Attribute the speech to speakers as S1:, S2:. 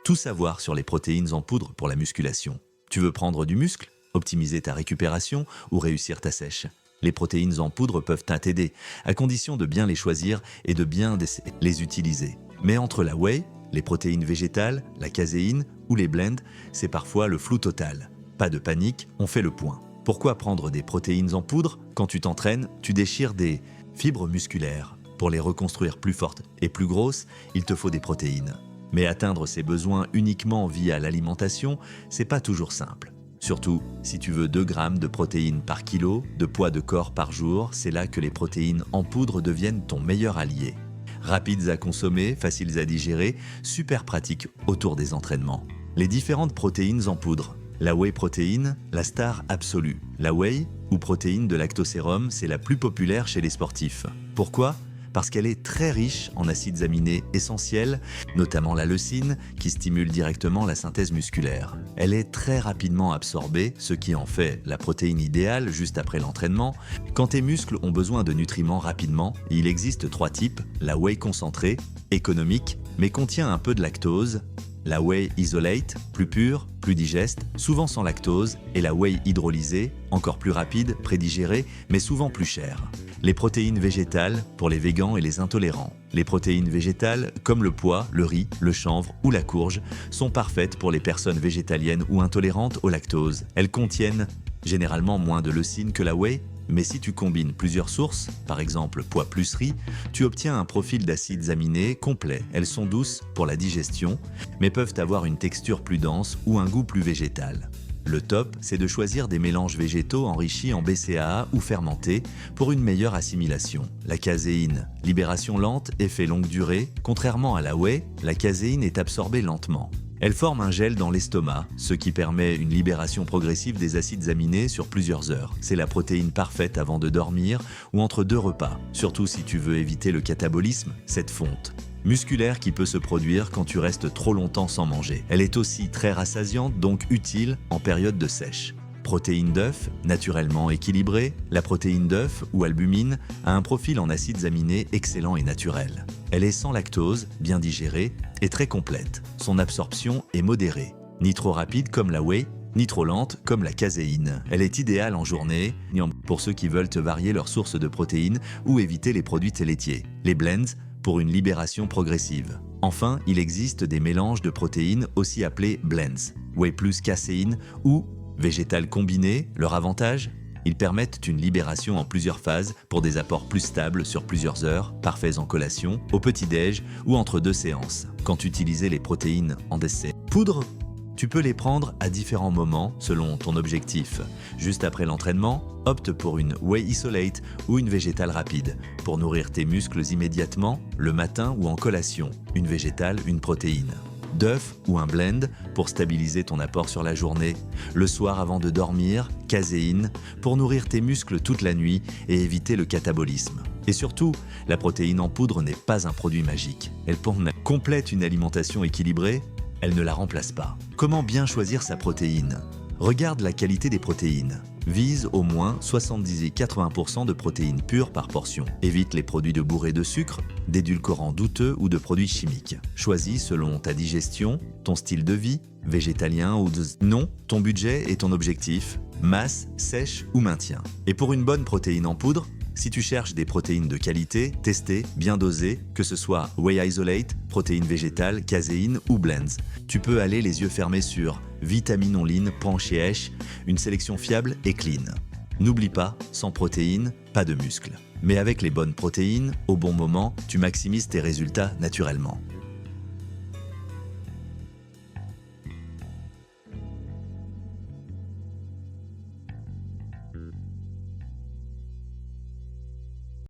S1: Tout savoir sur les protéines en poudre pour la musculation. Tu veux prendre du muscle, optimiser ta récupération ou réussir ta sèche? Les protéines en poudre peuvent t'aider, à condition de bien les choisir et de bien les utiliser. Mais entre la whey, les protéines végétales, la caséine ou les blends, c'est parfois le flou total. Pas de panique, on fait le point. Pourquoi prendre des protéines en poudre? Quand tu t'entraînes, tu déchires des fibres musculaires. Pour les reconstruire plus fortes et plus grosses, il te faut des protéines. Mais atteindre ces besoins uniquement via l'alimentation, c'est pas toujours simple. Surtout, si tu veux 2 grammes de protéines par kilo de poids de corps par jour, c'est là que les protéines en poudre deviennent ton meilleur allié. Rapides à consommer, faciles à digérer, super pratiques autour des entraînements. Les différentes protéines en poudre. La whey protéine, la star absolue. La whey, ou protéine de lactosérum, c'est la plus populaire chez les sportifs. Pourquoi ? Parce qu'elle est très riche en acides aminés essentiels, notamment la leucine, qui stimule directement la synthèse musculaire. Elle est très rapidement absorbée, ce qui en fait la protéine idéale juste après l'entraînement. Quand tes muscles ont besoin de nutriments rapidement, il existe 3 types: la whey concentrée, économique, mais contient un peu de lactose, la whey isolate, plus pure, plus digeste, souvent sans lactose, et la whey hydrolysée, encore plus rapide, prédigérée, mais souvent plus chère. Les protéines végétales pour les végans et les intolérants. Les protéines végétales, comme le pois, le riz, le chanvre ou la courge, sont parfaites pour les personnes végétaliennes ou intolérantes au lactose. Elles contiennent généralement moins de leucine que la whey, mais si tu combines plusieurs sources, par exemple pois plus riz, tu obtiens un profil d'acides aminés complet. Elles sont douces pour la digestion, mais peuvent avoir une texture plus dense ou un goût plus végétal. Le top, c'est de choisir des mélanges végétaux enrichis en BCAA ou fermentés pour une meilleure assimilation. La caséine, libération lente, effet longue durée. Contrairement à la whey, la caséine est absorbée lentement. Elle forme un gel dans l'estomac, ce qui permet une libération progressive des acides aminés sur plusieurs heures. C'est la protéine parfaite avant de dormir ou entre 2 repas, surtout si tu veux éviter le catabolisme, cette fonte musculaire qui peut se produire quand tu restes trop longtemps sans manger. Elle est aussi très rassasiante, donc utile en période de sèche. Protéine d'œuf, naturellement équilibrée, la protéine d'œuf ou albumine a un profil en acides aminés excellent et naturel. Elle est sans lactose, bien digérée et très complète. Son absorption est modérée, ni trop rapide comme la whey, ni trop lente comme la caséine. Elle est idéale en journée pour ceux qui veulent varier leurs sources de protéines ou éviter les produits laitiers. Les blends pour une libération progressive. Enfin, il existe des mélanges de protéines aussi appelés blends, whey plus caséine ou végétales combinées. Leur avantage ? Ils permettent une libération en plusieurs phases pour des apports plus stables sur plusieurs heures, parfaits en collation, au petit-déj ou entre 2 séances. Quand utiliser les protéines en décès. Poudre ? Tu peux les prendre à différents moments selon ton objectif. Juste après l'entraînement, opte pour une whey isolate ou une végétale rapide. Pour nourrir tes muscles immédiatement, le matin ou en collation, une végétale, une protéine. D'œuf ou un blend pour stabiliser ton apport sur la journée. Le soir avant de dormir, caséine pour nourrir tes muscles toute la nuit et éviter le catabolisme. Et surtout, la protéine en poudre n'est pas un produit magique. Elle complète une alimentation équilibrée. Elle ne la remplace pas. Comment bien choisir sa protéine? Regarde la qualité des protéines. Vise au moins 70 et 80% de protéines pures par portion. Évite les produits bourrés de sucre, d'édulcorants douteux ou de produits chimiques. Choisis selon ta digestion, ton style de vie, végétalien ou non, ton budget et ton objectif, masse, sèche ou maintien. Et pour une bonne protéine en poudre, si tu cherches des protéines de qualité, testées, bien dosées, que ce soit whey isolate, protéines végétales, caséine ou blends, tu peux aller les yeux fermés sur Vitamine Online, Panchiesh, une sélection fiable et clean. N'oublie pas, sans protéines, pas de muscles. Mais avec les bonnes protéines, au bon moment, tu maximises tes résultats naturellement.